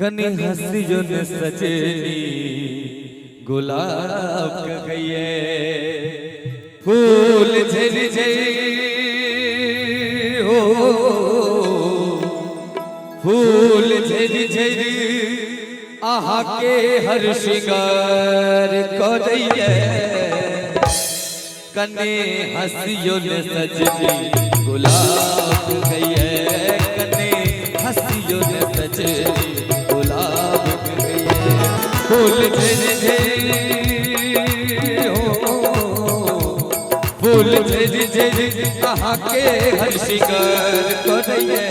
कनी हंसियो ने सजनी गुलाब का गये फूल झरी झरी हो फूल झरी झरी आहा के हर श्रृंगार करैये कने हंसियो ने सजनी गुलाब गये कने हंसियो ने सजनी गुलाब गये फूल झरी झरी हो फूल झरी झरी आहा के हर श्रृंगार करैये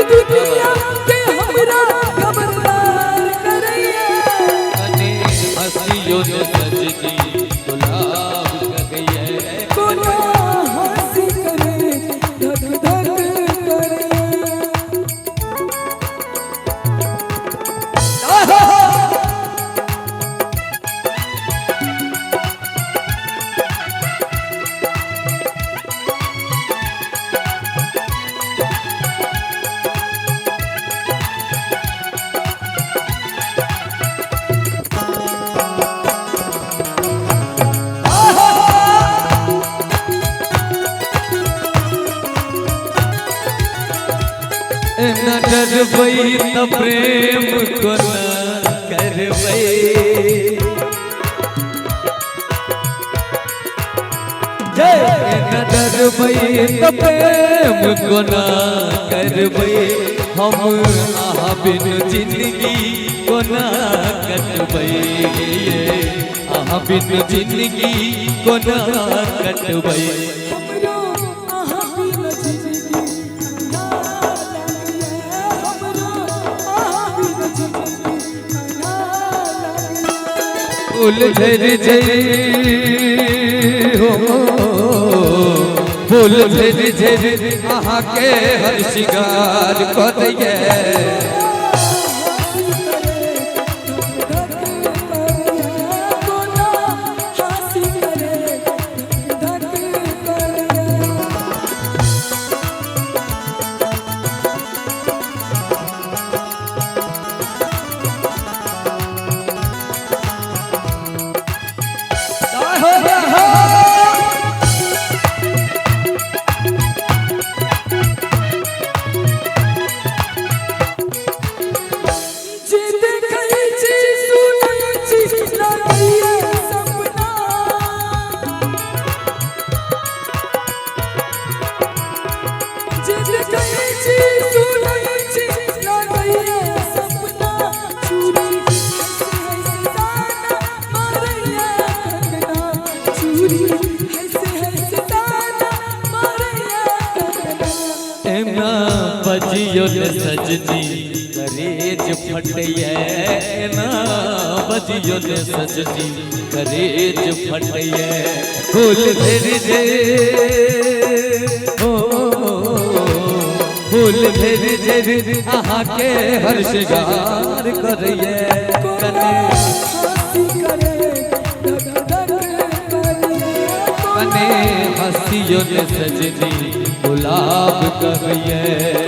दुनिया के हमरा खबरदार करैया कने हंसियो ने सजनी गुलाब का गये कोना हंसी करे धक धक न डरबई त प्रेम को न करबई न डरबई त प्रेम को न करबई हम आहा बिन जिंदगी को न कटबई आहा बिन जिंदगी को न कटबई हमरो आहा बिन जिंदगी फूल झरी झरी हो फूल झरी झरी आहा के हर श्रृंगार करैये बजियो ने सजनी करेज फटैये ना बजियो ने सजनी करेज फटैये फूल झरी झरी हो फूल झरी झरी आहा के हर श्रृंगार करैये कने हंसियो ने सजनी गुलाब का गये